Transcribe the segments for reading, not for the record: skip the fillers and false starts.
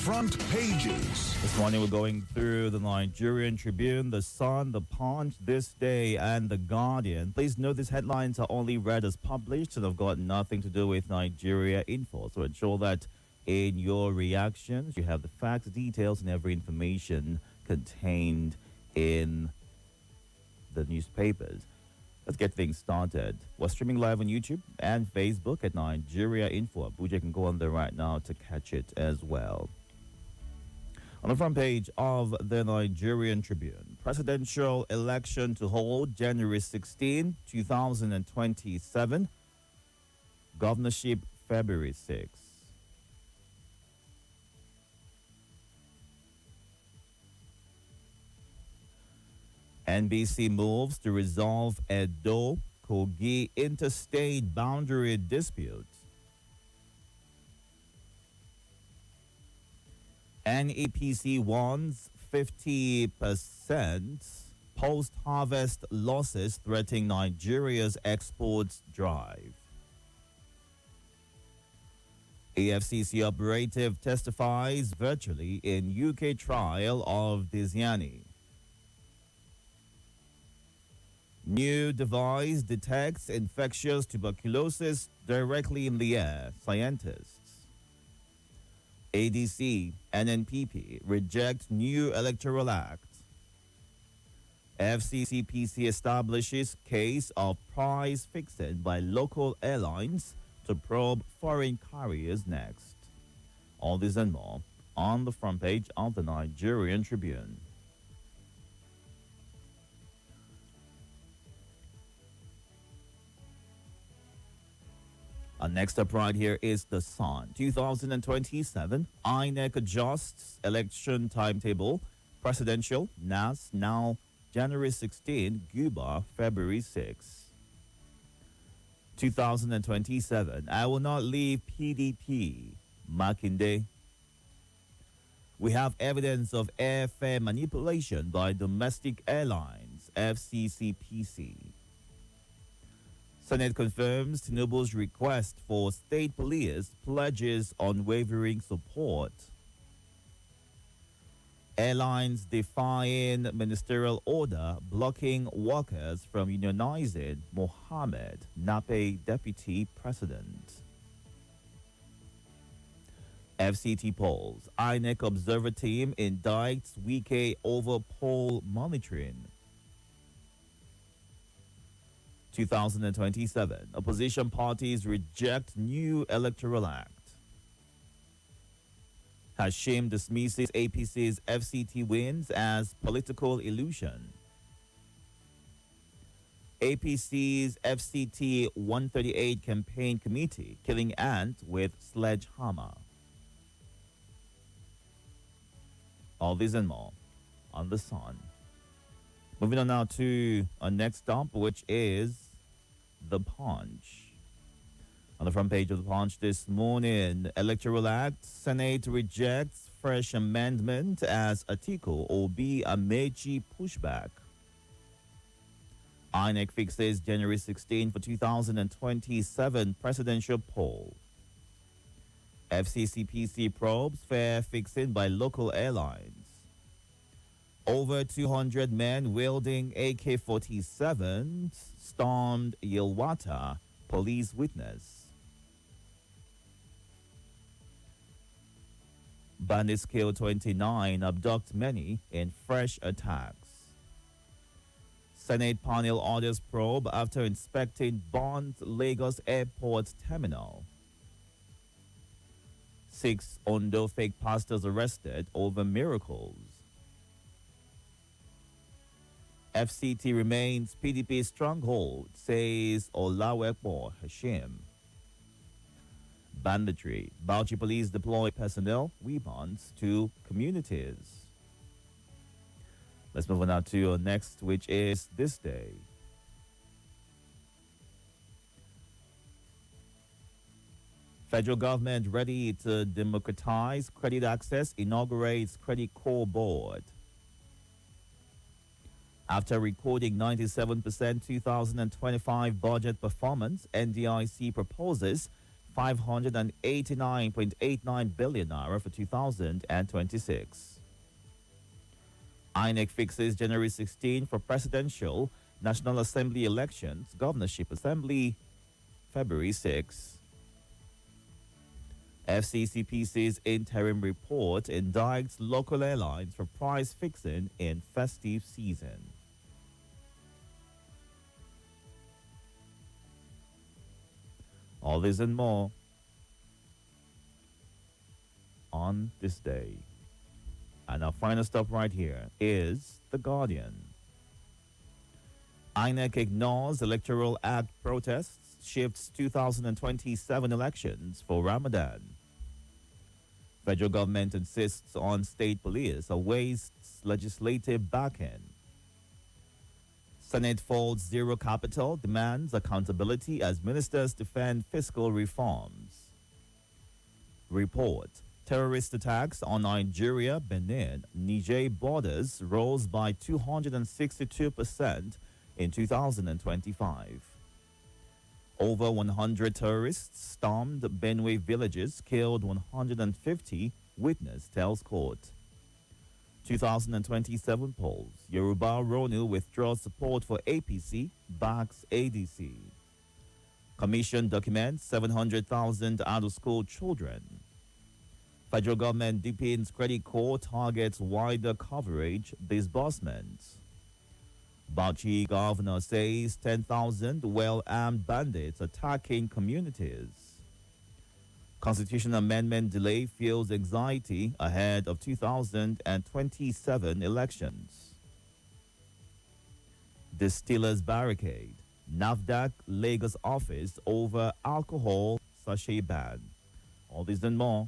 front pages. This morning we're going through the Nigerian Tribune, The Sun, The Punch, This Day, and The Guardian. Please note these headlines are only read as published and have got nothing to do with Nigeria info. So ensure that in your reactions you have the facts, details, and every information contained in the newspapers. Let's get things started. We're streaming live on YouTube and Facebook at Nigeria Info. Abuja can go on there right now to catch it as well. On the front page of the Nigerian Tribune, presidential election to hold January 16, 2027, governorship February 6. NBC moves to resolve Itodo Kogi interstate boundary dispute. NEPC warns 50% post-harvest losses threatening Nigeria's exports drive. EFCC operative testifies virtually in UK trial of Diziani. New device detects infectious tuberculosis directly in the air, scientists. ADC, NNPP reject new electoral act. FCCPC establishes case of price fixing by local airlines to probe foreign carriers next. All this and more on the front page of the Nigerian Tribune. Next up right here is The Sun. 2027, INEC adjusts election timetable. Presidential, NAS, now January 16, Guba, February 6. 2027, I will not leave PDP, Makinde. We have evidence of airfare manipulation by domestic airlines, FCCPC. Senate confirms Tinubu's request for state police pledges unwavering support. Airlines defying ministerial order blocking workers from unionizing. Mohammed Nape deputy president. FCT polls. INEC observer team indicts Wike over poll monitoring. 2027, opposition parties reject new electoral act. Hashim dismisses APC's FCT wins as political illusion. APC's FCT 138 campaign committee killing ant with sledgehammer. All this and more on The Sun. Moving on now to our next stop, which is The Punch. On the front page of The Punch this morning, Electoral Act, Senate rejects fresh amendment as Atiku Obi Amechi pushback. INEC fixes January 16 for 2027 presidential poll. FCCPC probes fare fixing by local airlines. Over 200 men wielding AK-47s stormed Yelwata, police witness. Bandits kill 29, abduct many in fresh attacks. Senate panel orders probe after inspecting Bond Lagos Airport terminal. 6 Ondo fake pastors arrested over miracles. FCT remains PDP stronghold, says Olawepo Hashim. Banditry. Bauchi police deploy personnel, weapons to communities. Let's move on now to our next, which is This Day. Federal government ready to democratize credit access, inaugurates Credit Core Board. After recording 97% 2025 budget performance, NDIC proposes 589.89 billion naira for 2026. INEC fixes January 16 for presidential, National Assembly elections, Governorship Assembly, February 6. FCCPC's interim report indicts local airlines for price fixing in festive season. All this and more on this day. And our final stop right here is The Guardian. INEC ignores Electoral Act protests, shifts 2027 elections for Ramadan. Federal government insists on state police, wastes legislative backing. Senate folds zero capital, demands accountability as ministers defend fiscal reforms. Report. Terrorist attacks on Nigeria, Benin, Niger borders rose by 262% in 2025. Over 100 terrorists stormed Benue villages, killed 150, witness tells court. 2027 polls. Yoruba Ronu withdraws support for APC, backs ADC. Commission documents 700,000 out-of-school children. Federal government deepens credit core, targets wider coverage, disbursements. Bauchi governor says 10,000 well-armed bandits attacking communities. Constitution amendment delay fuels anxiety ahead of 2027 elections. Distillers barricade. NAFDAC Lagos office over alcohol sachet ban. All this and more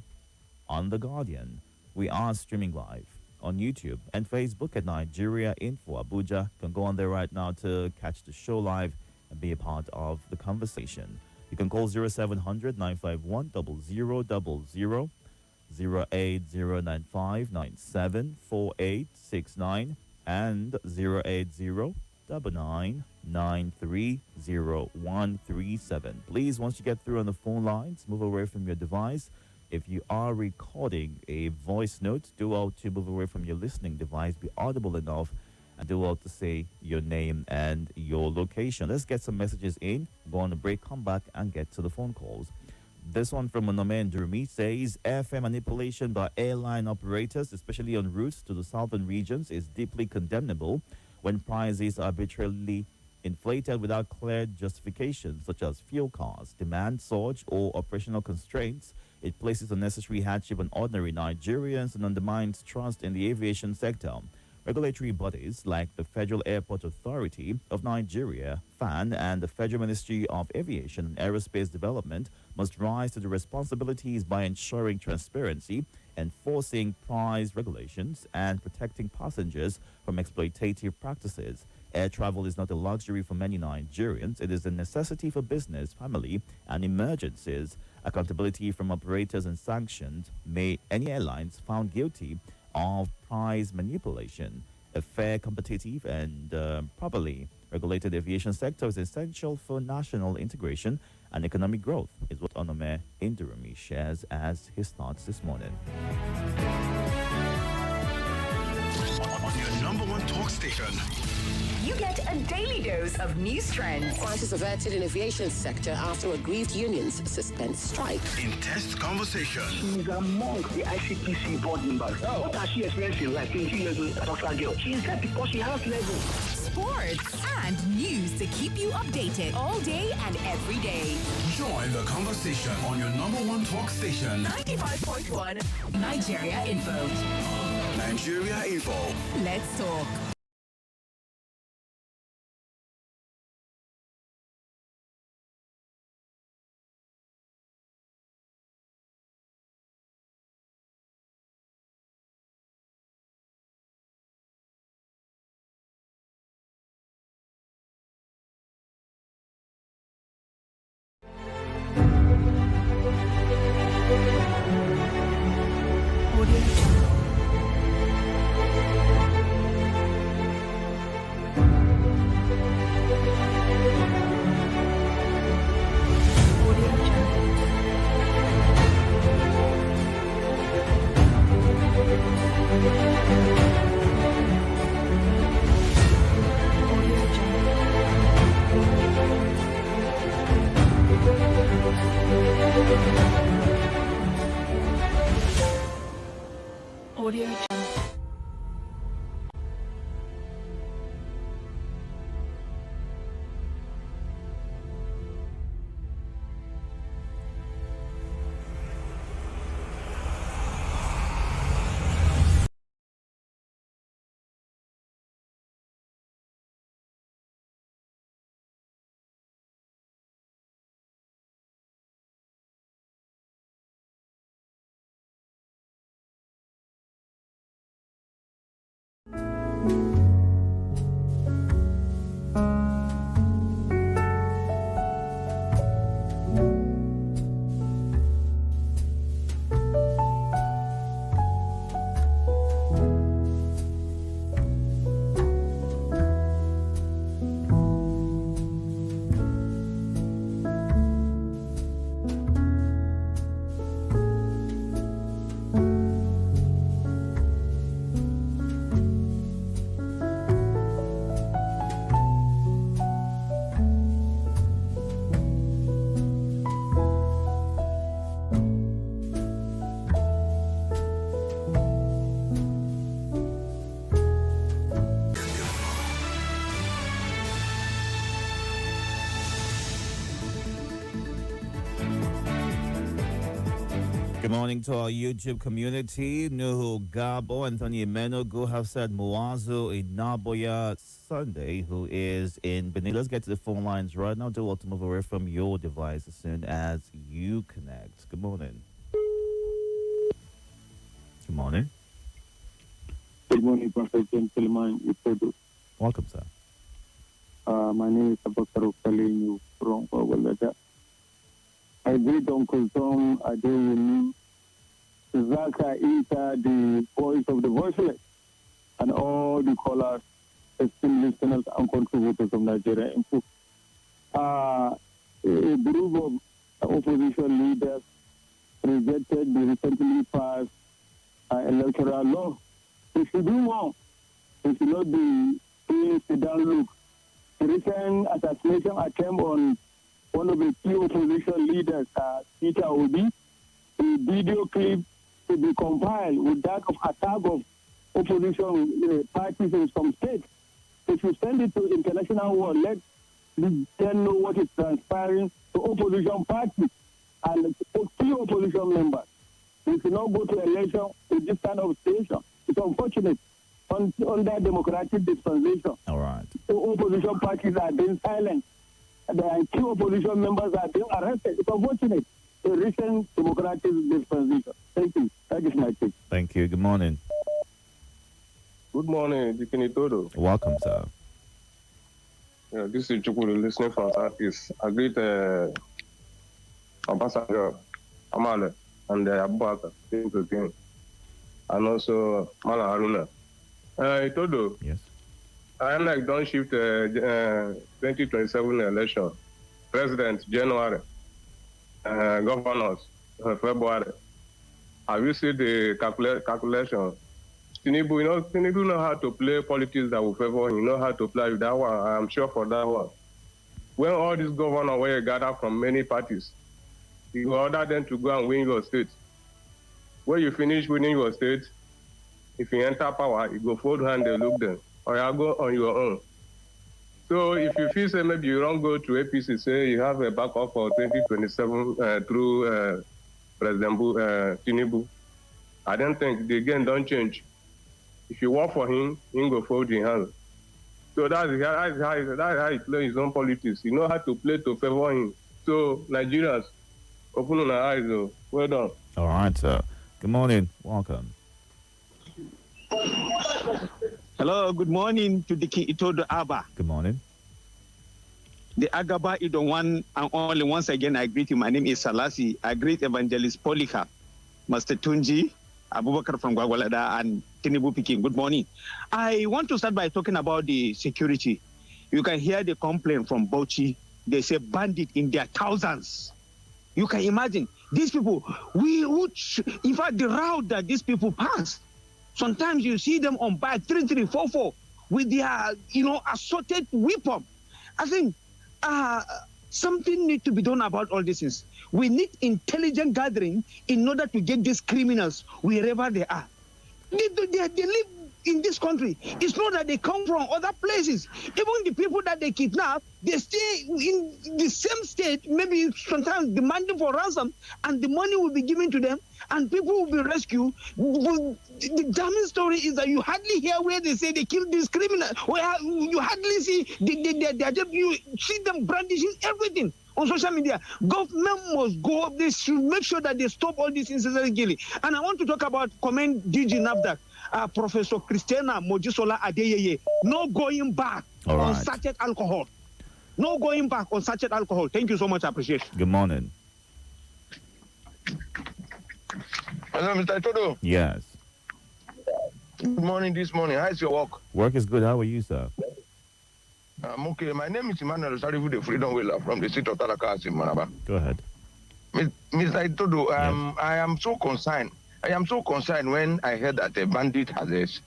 on The Guardian. We are streaming live on YouTube and Facebook at Nigeria Info Abuja. You can go on there right now to catch the show live and be a part of the conversation. You can call 0700 951 0000, 08095974869 and 080 9930137. Please, once you get through on the phone lines, move away from your device. If you are recording a voice note, do out to move away from your listening device, be audible enough, and do out to say your name and your location. Let's get some messages in, go on a break, come back, and get to the phone calls. This one from Onome Ndurumi says, airfare manipulation by airline operators, especially on routes to the southern regions, is deeply condemnable when prices are arbitrarily inflated without clear justifications, such as fuel costs, demand surge, or operational constraints. It places unnecessary hardship on ordinary Nigerians and undermines trust in the aviation sector. Regulatory bodies like the Federal Airport Authority of Nigeria, FAN, and the Federal Ministry of Aviation and Aerospace Development must rise to the responsibilities by ensuring transparency, enforcing price regulations, and protecting passengers from exploitative practices. Air travel is not a luxury for many Nigerians. It is a necessity for business, family, and emergencies. Accountability from operators and sanctions may any airlines found guilty of price manipulation. A fair, competitive, and properly regulated aviation sector is essential for national integration and economic growth, is what Onome Ndurumi shares as his thoughts this morning. On your number one talk station, you get a daily dose of news trends. Crisis averted in aviation sector after aggrieved unions suspend strike. intense conversation, She's among the ICPC board members. What has she experienced in life? 20 years old, a girl. She is there because she has level. Sports and news to keep you updated all day and every day. join the conversation on your number one talk station, 95.1 Nigeria Info. Nigeria Info. Let's talk. Audio Jungle. Good morning to our YouTube community. Nuhu Gabo, Anthony Emenogu have said Muazu Inaboya Sunday, who is in Benin. Let's get to the phone lines right now. Do want to move away from your device as soon as you connect. Good morning. Good morning. Good morning, Prophet Gentleman. Itodo. Welcome, sir. My name is Abakar Kalinu from Wawalada. I greet Uncle Tom Adeyemi, Zaka Ita, the voice of the voiceless, and all the callers, esteemed listeners, and contributors of Nigeria Info. A group of opposition leaders rejected the recently passed electoral law. They should do more. They should not be doing a down look. The recent assassination attempt on one of the key opposition leaders, Peter Obi, a video clip to be compiled with that of attack of opposition parties in some states. They should send it to international world. Let them know what is transpiring to opposition parties and key opposition members. We should not go to election with this kind of situation. It's unfortunate under democratic dispensation. All right. The opposition parties are being silent. The key opposition members are being arrested. It's unfortunate. A recent democratic dispensation. Thank you. That is my take. Thank you. Good morning. Good morning, Itodo. Welcome, sir. Yeah, this is Chukwu listening from Southeast. I greet Ambassador Amale and Abubakar, and also Mala Haruna. Itodo. Yes. I am like don't shift 2027 election. President January, governors February. Have you seen the calculation? Tinubu know how to play politics that will favor him. Know how to play with that one. I am sure for that one. When all these governors were gathered from many parties, you order them to go and win your state. When you finish winning your state, if you enter power, you go fold hand and look them, or you go on your own. So if you feel say maybe you don't go to APC, say you have a backup for 2027 through President Tinubu, I don't think the game don't change. If you work for him, he go fold your hand. So that's how he plays his own politics. He know how to play to favor him. So Nigerians, open your eyes, though. Well done. All right, sir. Good morning. Welcome. Hello, good morning to the Itodo Abba. Good morning. The Agaba is the one and only. Once again, I greet you. My name is Salasi. I greet Evangelist Polika, Master Tunji, Abubakar from Gwagwalada, and Tinubu Pikin. Good morning. I want to start by talking about the security. You can hear the complaint from Bauchi. They say bandit in their thousands. You can imagine these people. In fact, the route that these people pass, sometimes you see them on bike 3344 with their, assorted weapon. I think something needs to be done about all these things. We need intelligent gathering in order to get these criminals wherever they are. They live in this country. It's not that they come from other places. Even the people that they kidnap, they stay in the same state, maybe sometimes demanding for ransom, and the money will be given to them, and people will be rescued. The damning story is that you hardly hear where they say they killed this criminal. Where you hardly see you see them brandishing everything on social media. Government must go up. They should make sure that they stop all this unnecessary killing. And I want to talk about comment DG NAFDAC. Professor Christiana Mojisola Adeyeye, no going back on sachet alcohol. No going back on sachet alcohol. Thank you so much. I appreciate it. Good morning. Hello, Mr. Itodo. Yes. Good morning this morning. How's your work? Work is good. How are you, sir? I'm okay. My name is Emmanuel Sarifu, the Freedom Wheeler from the state of Talakas in Manaba. Go ahead. Mr. Itodo, Yes. I am so concerned. I am so concerned when I heard that a bandit has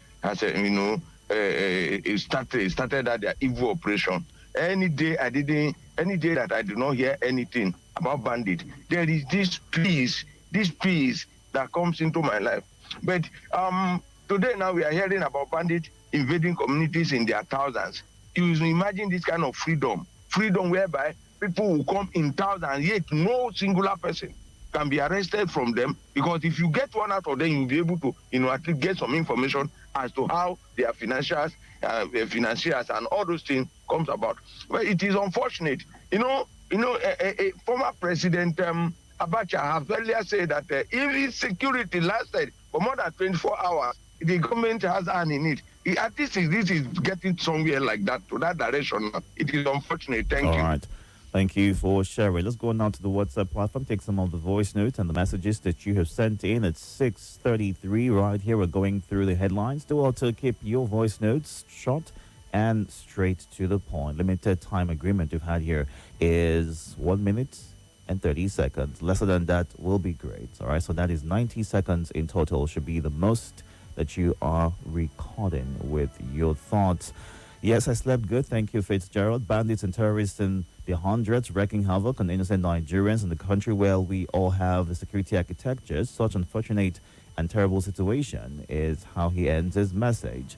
started at their evil operation. Any day that I do not hear anything about bandit, there is this peace that comes into my life. But today now we are hearing about bandits invading communities in their thousands. You imagine this kind of freedom whereby people will come in thousands, yet no singular person can be arrested from them, because if you get one out of them, you'll be able to, at least get some information as to how their financiers and all those things comes about. Well, it is unfortunate. A former president Abacha has earlier said that if security lasted for more than 24 hours, the government has hand in it. At least this is getting somewhere like that, to that direction. It is unfortunate. Thank you. All right. Thank you for sharing. Let's go now to the WhatsApp platform, take some of the voice notes and the messages that you have sent in at 6:33 right here. We're going through the headlines. Do also keep your voice notes short and straight to the point. Limited time agreement we've had here is 1 minute and 30 seconds. Lesser than that will be great. All right, so that is 90 seconds in total should be the most that you are recording with your thoughts. Yes, I slept good. Thank you, Fitzgerald. Bandits and terrorists in the hundreds wreaking havoc on innocent Nigerians in the country where we all have the security architectures. Such unfortunate and terrible situation is how he ends his message.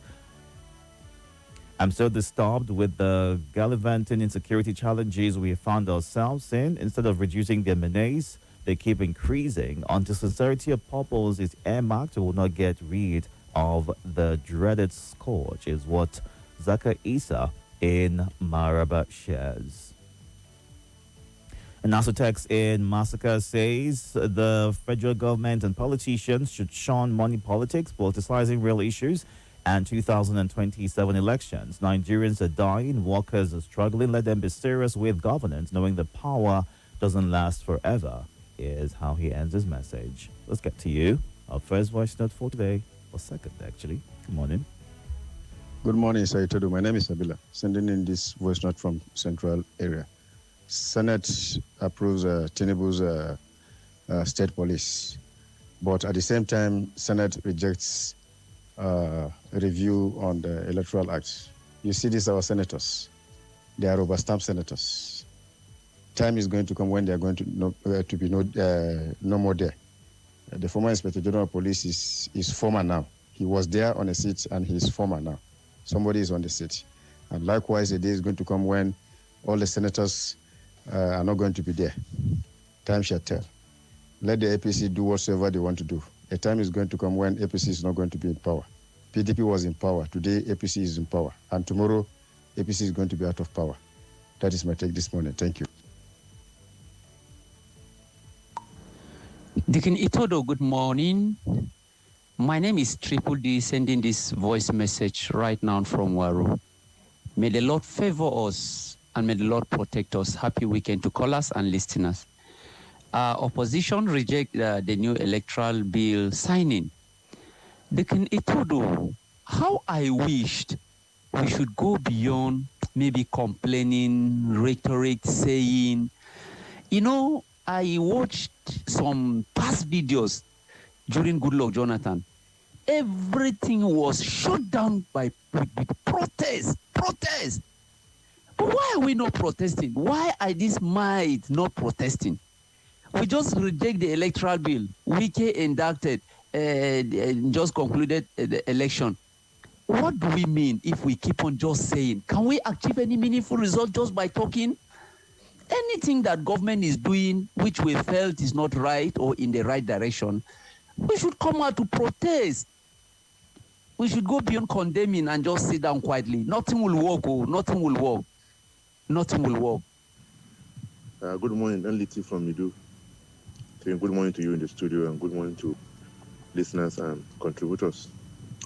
I'm so disturbed with the gallivanting insecurity challenges we found ourselves in. Instead of reducing their menace, they keep increasing. Until sincerity of purpose is earmarked, we will not get rid of the dreaded scourge, is what Zaka Isa in Maraba shares. And NASA text in Massacre says the federal government and politicians should shun money politics, politicizing real issues, and 2027 elections. Nigerians are dying, workers are struggling. Let them be serious with governance, knowing the power doesn't last forever, is how he ends his message. Let's get to you. Our first voice note for today, or second actually. Good morning. Good morning, Sir Itodo. My name is Sabila, sending in this voice note from Central area. Senate approves Tinubu's state police, but at the same time, Senate rejects a review on the Electoral Act. You see, these are our senators. They are rubber-stamped senators. Time is going to come when they are going to be no more there. The former Inspector General of Police is former now. He was there on a seat and he is former now. Somebody is on the seat. And likewise, a day is going to come when all the senators are not going to be there. Time shall tell. Let the APC do whatsoever they want to do. A time is going to come when APC is not going to be in power. PDP was in power. Today, APC is in power. And tomorrow, APC is going to be out of power. That is my take this morning. Thank you. Deacon Itodo, good morning. My name is Triple D, sending this voice message right now from Waru. May the Lord favor us and may the Lord protect us. Happy weekend to callers and listeners. Opposition reject the new electoral bill signing. Deacon Itodo, how I wished we should go beyond maybe complaining, rhetoric, saying, I watched some past videos during Goodluck Jonathan. Everything was shut down with protest. But why are we not protesting? Why are these might not protesting? We just reject the electoral bill. Wike inducted. just concluded the election. What do we mean if we keep on just saying? Can we achieve any meaningful result just by talking? Anything that government is doing which we felt is not right or in the right direction, we should come out to protest. We should go beyond condemning and just sit down quietly. Nothing will work. Oh, nothing will work. Nothing will work. Good morning, Enliti from Midu. Saying good morning to you in the studio and good morning to listeners and contributors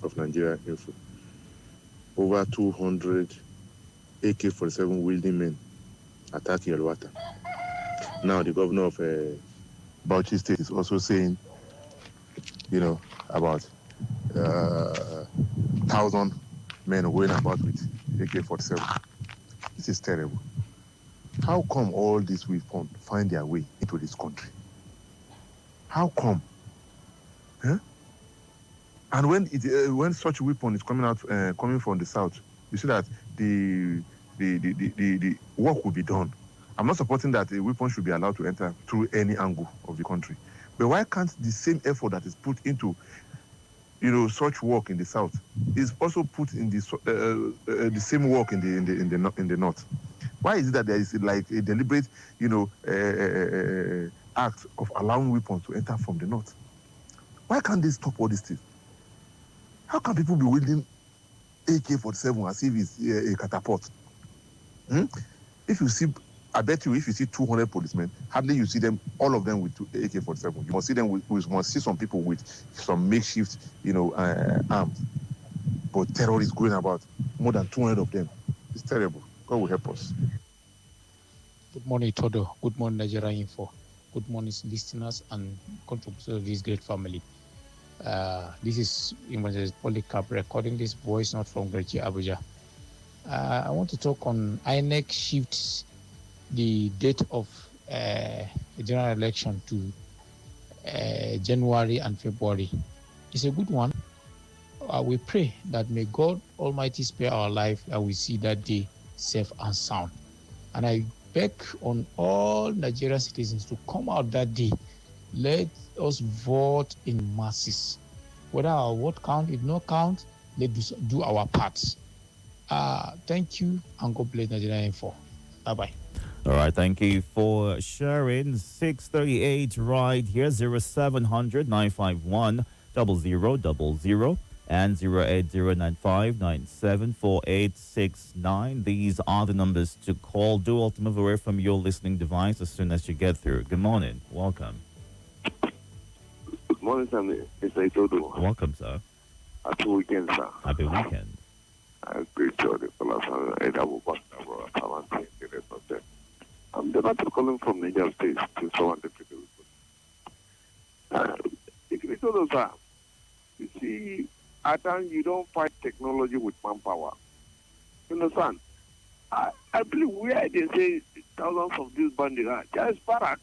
of Nigeria Info. Over 200 AK-47 wielding men attacking Yelwata. Now the governor of Bauchi State is also saying, about 1,000 men going about with AK-47. This is terrible. How come all these weapons find their way into this country? How come? Huh? And when such weapon is coming from the south, you see that the work will be done. I'm not supporting that a weapon should be allowed to enter through any angle of the country. But why can't the same effort that is put into such work in the south is also put in the same work in the north? Why is it that there is like a deliberate act of allowing weapons to enter from the north? Why can't they stop all these things? How can people be wielding AK-47 as if it's a catapult? If you see, I bet you, if you see 200 policemen, hardly you see them, all of them with AK-47. You must see them you must see some people with some makeshift, arms. But terrorists going about, more than 200 of them. It's terrible. God will help us. Good morning, Itodo. Good morning, Nigeria Info. Good morning, listeners and contributors of this great family. This is Evangelist Polycarp recording this voice note from Grechi Abuja. I want to talk on INEC shifts the date of the general election to January and February. It's a good one. We pray that may God Almighty spare our life and we see that day safe and sound. And I beg on all Nigerian citizens to come out that day. Let us vote in masses. Whether our vote count, if no count, let's do our parts. Thank you and God bless Nigeria Info. Bye-bye. All right, thank you for sharing. 638 right here, 0700 951 0000 and 08095974869. These are the numbers to call. Do not move away from your listening device as soon as you get through. Good morning. Welcome. Good morning, sir. Mr. Itodo. Welcome, sir. Happy weekend, sir. Happy weekend. Great job, I'm Jonathan calling from Niger State to someone the people. Itodo, sir, you see, at times you don't fight technology with manpower. You understand? I believe where they say thousands of these bandits are, just barrack,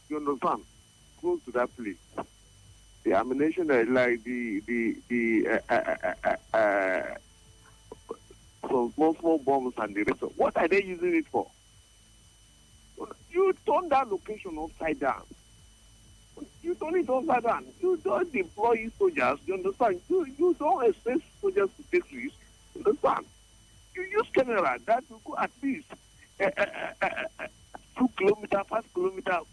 you understand, close to that place. The ammunition, like some small bombs and the rest of what are they using it for? You turn that location upside down. You turn it upside down. You don't deploy soldiers, you understand? You don't expect soldiers to take risks, you understand? You use camera that will go at least 2 kilometers, 5 kilometers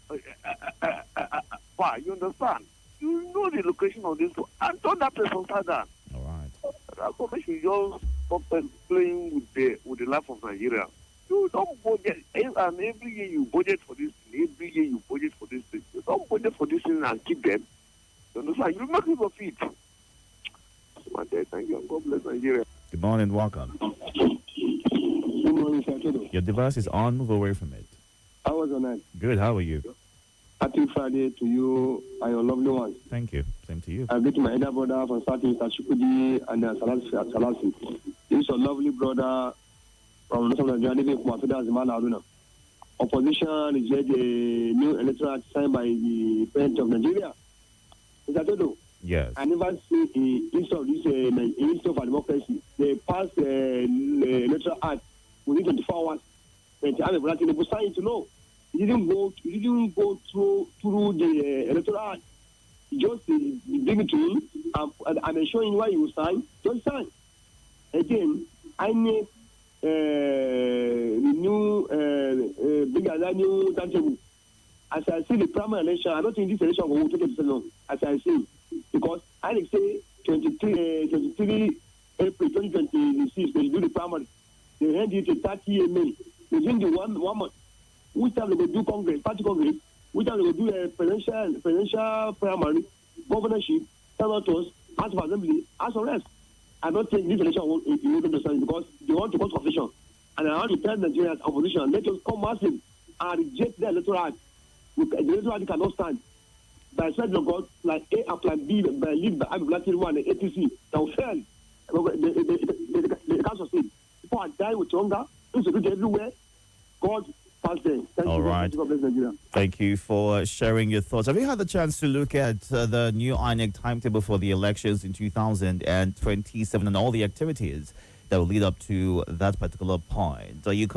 far, you understand? You know the location of this and turn that place upside down. All right. That's what makes you just stop playing with the life of Nigeria. You don't budget, and every year you budget for this thing, every year you budget for this thing. You don't budget for this thing and keep them. You understand? You make use of it. Thank you, and God bless Nigeria. Good morning, welcome. Good morning, sir. Your device is on, move away from it. How was your night? Good, how are you? Happy Friday to you and your lovely ones. Thank you. Same to you. I greet my elder brother from starting Mr. Shukudi and Salasi. This is your lovely brother from Nigeria, Haruna. Opposition is yet a new electoral act signed by the President of Nigeria. Mr. Itodo. Yes. I never see the instead of this Minister of Democracy. They passed the electoral act within 24 hours. But I have a sign to know. He didn't go through the electoral act. Just bring it to him and ensure him why he will sign. Just sign. Again, I need new new timetable. As I see the primary election, I don't think this election will take it so long. As I see, because I say 23 April 2026 they do the primary. They hand it to 30 May. Within the one month, which time they will do Congress, party Congress, which time they will do a presidential primary, governorship, senators, House of Assembly, House of Reps. I don't think this election will understand because they want to cause confusion. And I want to tell Nigerians opposition, let us come massive and reject the electoral act. The electoral act cannot stand. By the side of God, like A and Plan B, by lead by Abdul one and ATC, that will fail. The council said, people are dying with hunger, insecurity everywhere. God pass them. Thank All you. right. God bless Nigeria. Thank you for sharing your thoughts. Have you had the chance to look at the new INEC timetable for the elections in 2027 and all the activities that will lead up to that particular point? Are you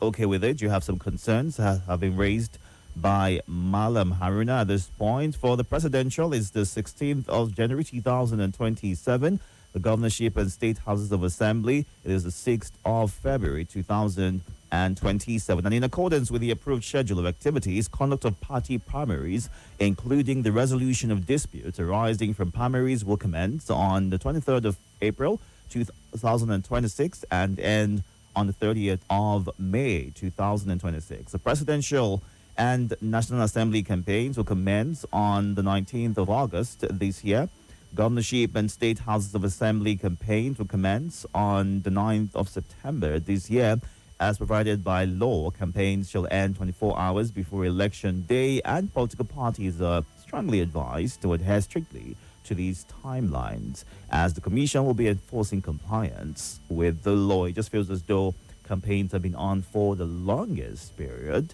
okay with it? Do you have some concerns have been raised by Malam Haruna at this point? For the presidential, it's the 16th of January 2027. The governorship and state houses of assembly, it is the 6th of February 2027. And in accordance with the approved schedule of activities, conduct of party primaries, including the resolution of disputes arising from primaries, will commence on the 23rd of April 2026 and end on the 30th of May 2026. The presidential and National Assembly campaigns will commence on the 19th of August this year. Governorship and State Houses of Assembly campaigns will commence on the 9th of September this year. As provided by law, campaigns shall end 24 hours before election day, and political parties are strongly advised to adhere strictly to these timelines, as the Commission will be enforcing compliance with the law. It just feels as though campaigns have been on for the longest period,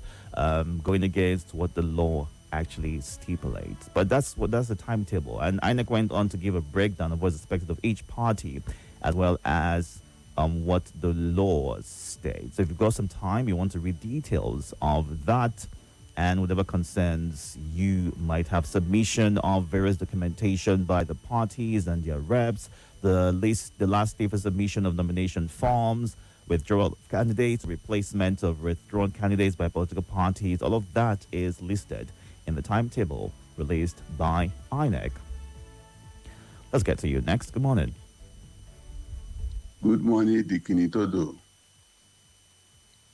going against what the law actually stipulates. But that's the timetable. And INEC went on to give a breakdown of what's expected of each party, as well as what the law states. So if you've got some time, you want to read details of that and whatever concerns you might have, submission of various documentation by the parties and their reps, the last day for submission of nomination forms, withdrawal of candidates, replacement of withdrawn candidates by political parties, all of that is listed in the timetable released by INEC. Let's get to you next. Good morning. Good morning, Itodo.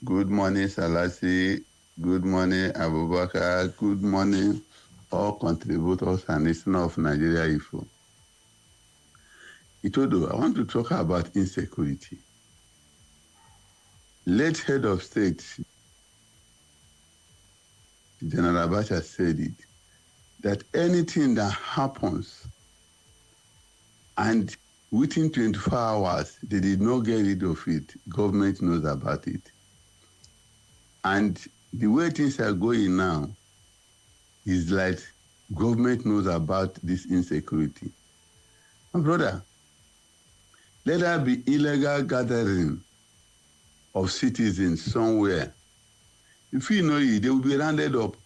Good morning, Salasi. Good morning, Abubakar. Good morning, all contributors and listeners of Nigeria Info. Itodo, I want to talk about insecurity. Late head of state, General Abacha, said it, that anything that happens and within 24 hours, they did not get rid of it, government knows about it. And the way things are going now is like government knows about this insecurity. My brother, let there be illegal gathering of citizens somewhere. If you know it, they will be rounded up.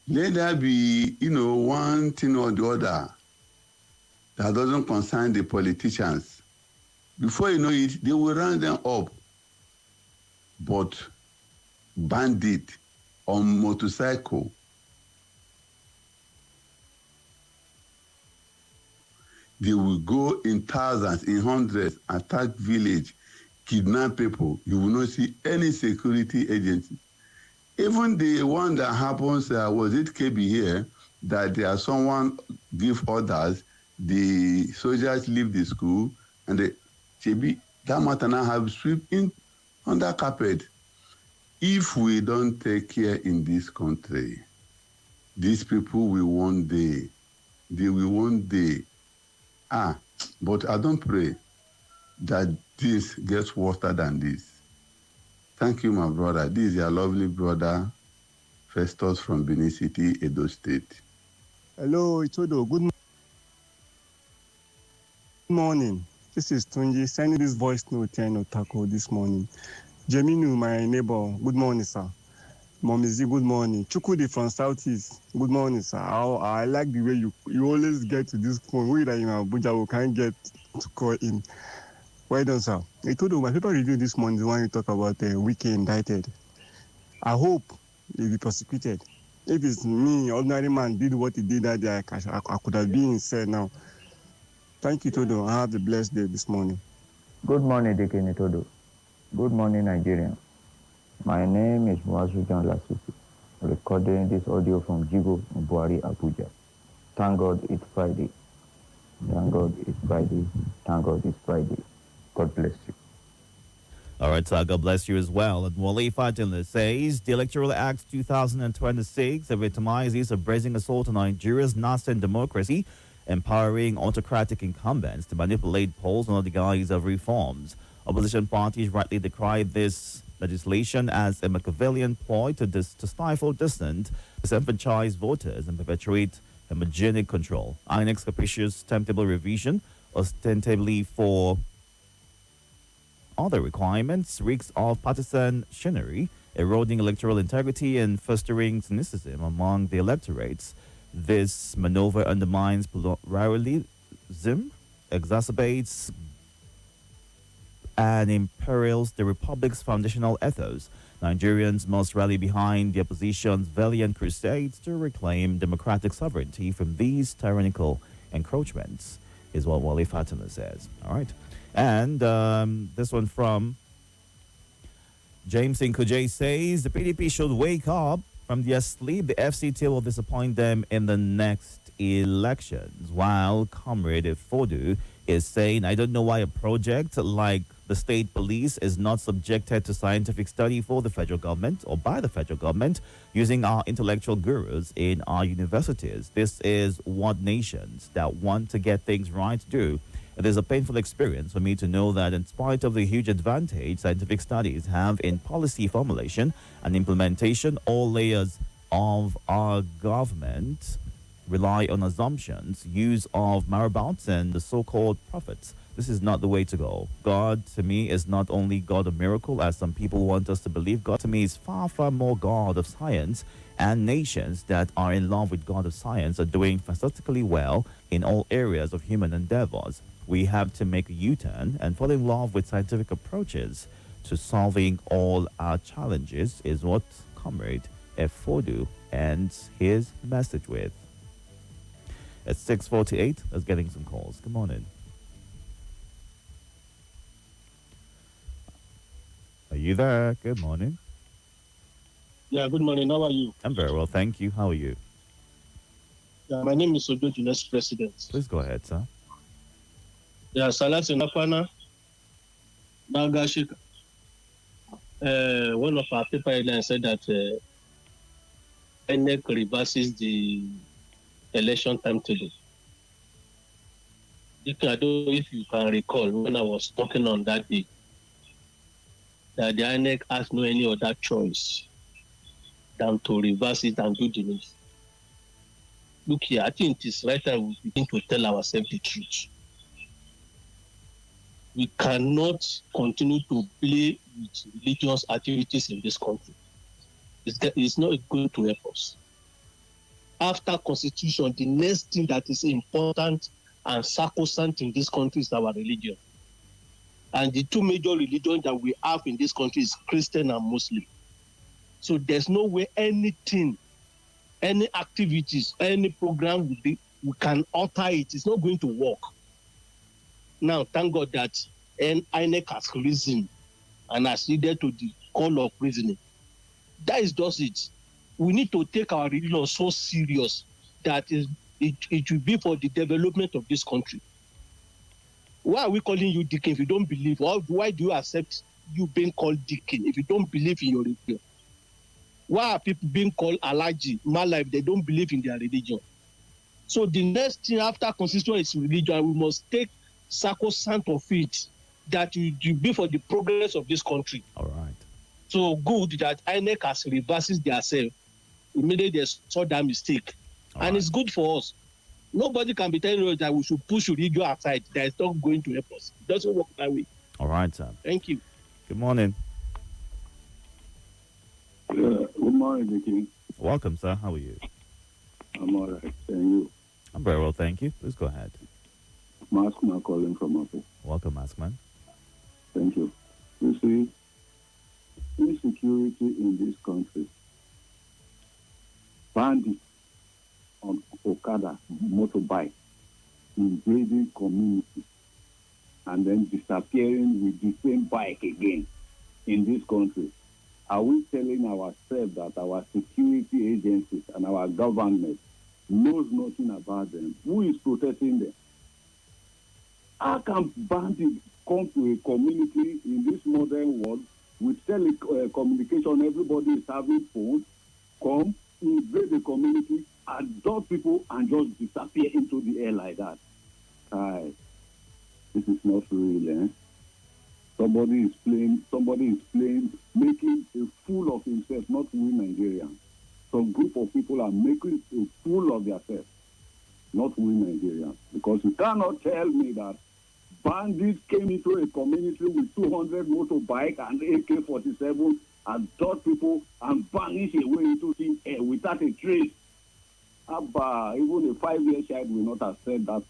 Let there be, one thing or the other that doesn't concern the politicians. Before you know it, they will round them up. But bandit on motorcycle, they will go in thousands, in hundreds, attack village, kidnap people. You will not see any security agency. Even the one that happens, was it KB here, that someone give orders, the soldiers leave the school, and that matter now have swept in under carpet. If we don't take care in this country, these people will one day, but I don't pray that this gets worse than this. Thank you, my brother. This is your lovely brother, Festus from Benin City, Edo State. Hello, Itodo. Good morning. This is Tunji sending this voice note in Otako this morning. Jeminu, my neighbor. Good morning, sir. Mommy Z, good morning. Chukudi from Southeast. Good morning, sir. I like the way you always get to this phone. We that in Abuja, we can't get to call in. Well done, sir. I told you my paper review this morning when you talk about Wiki indicted. I hope he'll be prosecuted. If it's me, ordinary man, did what he did that day, I could have been in cell now. Thank you, Todo. I have a blessed day this morning. Good morning, Deacon Itodo. Good morning, Nigeria. My name is Mwazu John Lasisi, recording this audio from Jigo, Buhari, Abuja. Thank God it's Friday. Thank God it's Friday. Thank God it's Friday. God bless you. All right, God bless you as well. And Wale Fatinle says the Electoral Act 2026 epitomizes a brazen assault on Nigeria's nascent democracy, empowering autocratic incumbents to manipulate polls under the guise of reforms. Opposition parties rightly decry this legislation as a Machiavellian ploy to stifle dissent, disenfranchise voters, and perpetuate homogenic control. INEC's capricious timetable revision, ostensibly for other requirements, reeks of partisan chicanery, eroding electoral integrity and fostering cynicism among the electorates. This maneuver undermines pluralism, exacerbates and imperils the Republic's foundational ethos. Nigerians must rally behind the opposition's valiant crusades to reclaim democratic sovereignty from these tyrannical encroachments, is what Wale Fatima says. All right. And this one from James Nkujay says the PDP should wake up from their sleep. The FCT will disappoint them in the next elections. While Comrade Itodo is saying, I don't know why a project like the state police is not subjected to scientific study for the federal government or by the federal government using our intellectual gurus in our universities. This is what nations that want to get things right do. It is a painful experience for me to know that in spite of the huge advantage scientific studies have in policy formulation and implementation, all layers of our government rely on assumptions, use of marabouts and the so-called prophets. This is not the way to go. God, to me, is not only God of miracle, as some people want us to believe. God, to me, is far, far more God of science, and nations that are in love with God of science are doing fantastically well in all areas of human endeavors. We have to make a U-turn and fall in love with scientific approaches to solving all our challenges, is what Comrade Itodo ends his message with. At 6:48, let's getting some calls. Good morning. Are you there? Good morning. Yeah, good morning. How are you? I'm very well, thank you. How are you? Yeah, my name is Odo, next president. Please go ahead, sir. Yeah, Salas Nafana, Nagashik. One of our paper headlines said that INEC reverses the election timetable. I don't know if you can recall when I was talking on that day that the INEC has no any other choice than to reverse it and do the next. Look here, I think it is right that we begin to tell ourselves the truth. We cannot continue to play with religious activities in this country. It's not going to help us. After Constitution, the next thing that is important and sacrosanct in this country is our religion. And the two major religions that we have in this country is Christian and Muslim. So there's no way anything, any activities, any program we can alter it. It's not going to work. Now, thank God that INEC has risen and has needed to the call of reasoning. That is just it. We need to take our religion so serious that it will be for the development of this country. Why are we calling you deacon if you don't believe? Why do you accept you being called deacon if you don't believe in your religion? Why are people being called Alaji, Mala, if they don't believe in their religion? So the next thing after Constitution is religion, we must take sacrosanct of it that will be for the progress of this country. All right. So good that INEC has reverses themselves immediately they saw that mistake. And it's good for us. Nobody can be telling us that we should push religion aside. That is not going to help us. It doesn't work that way. All right, sir. Thank you. Good morning. Good morning, Dickie. Welcome, sir. How are you? I'm all right. And you? I'm very well, thank you. Please go ahead. Maskman calling from Apple. Welcome, Maskman. Thank you. You see, insecurity in this country, bandits on Okada, motorbike, invading communities, and then disappearing with the same bike again in this country. Are we telling ourselves that our security agencies and our government knows nothing about them? Who is protecting them? How can bandits come to a community in this modern world with telecommunication? Everybody is having phones. Come, invade the community, adopt people, and just disappear into the air like that. This is not real, eh? Somebody is playing, making a fool of himself, not we Nigerians. Some group of people are making a fool of themselves, not we Nigerians. Because you cannot tell me that bandits came into a community with 200 motorbike and AK-47 and dot people and vanish away into thin air without a trace. Abba, even a 5-year child will not have said that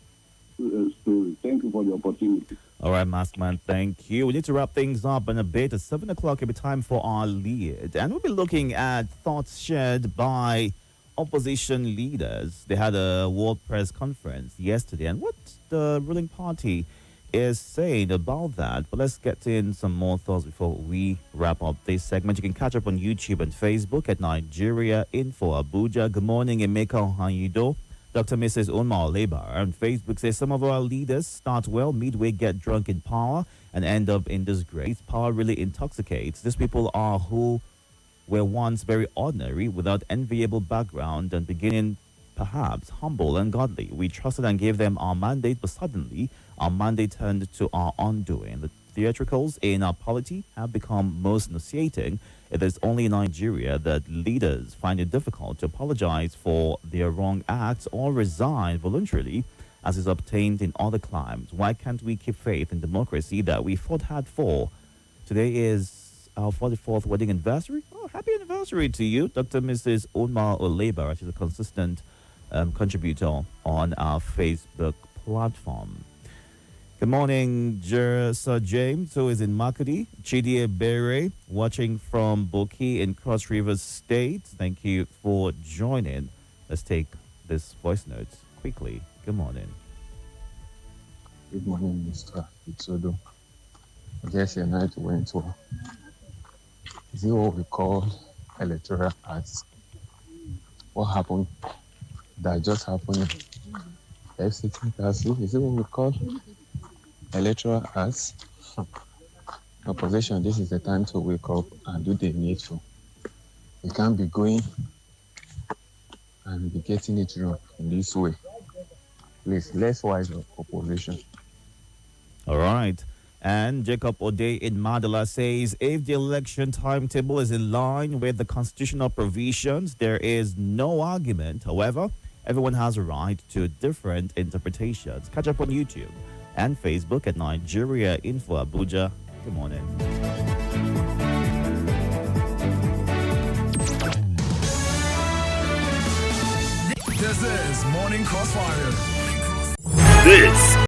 story. Thank you for the opportunity. All right, Maskman, thank you. We need to wrap things up in a bit. At 7 o'clock, it'll be time for our lead. And we'll be looking at thoughts shared by opposition leaders. They had a World Press Conference yesterday. And what the ruling party is saying about that. But let's get in some more thoughts before we wrap up this segment. You can catch up on YouTube and Facebook at Nigeria Info Abuja. Good morning, Emeka Itodo. Dr. Mrs. Umar Lebar on Facebook says some of our leaders start well, midway get drunk in power and end up in disgrace. Power really intoxicates. These people are who were once very ordinary without enviable background and beginning perhaps humble and godly. We trusted and gave them our mandate, but suddenly our mandate turned to our undoing. The theatricals in our polity have become most nauseating. It is only in Nigeria that leaders find it difficult to apologize for their wrong acts or resign voluntarily, as is obtained in other climes. Why can't we keep faith in democracy that we fought hard for? Today is our 44th wedding anniversary. Oh, happy anniversary to you, Dr. Mrs. Umar Oleba. She's a consistent contributor on our Facebook platform. Good morning, Sir James, who is in Makudi. Chidie Bere, watching from Boki in Cross River State. Thank you for joining. Let's take this voice note quickly. Good morning. Good morning, Mr. Itodo. I guess your night went well. Is it what we call electoral arts? What happened? That just happened. FCT Council, is it what we call electoral arts? Opposition, this is the time to wake up and do the needful. We can't be going and be getting it wrong in this way. Please, less wise of opposition. All right. And Jacob Ode in Madala says, if the election timetable is in line with the constitutional provisions, there is no argument. However, everyone has a right to different interpretations. Catch up on YouTube and Facebook at Nigeria Info Abuja. Good morning. This is Morning Crossfire. This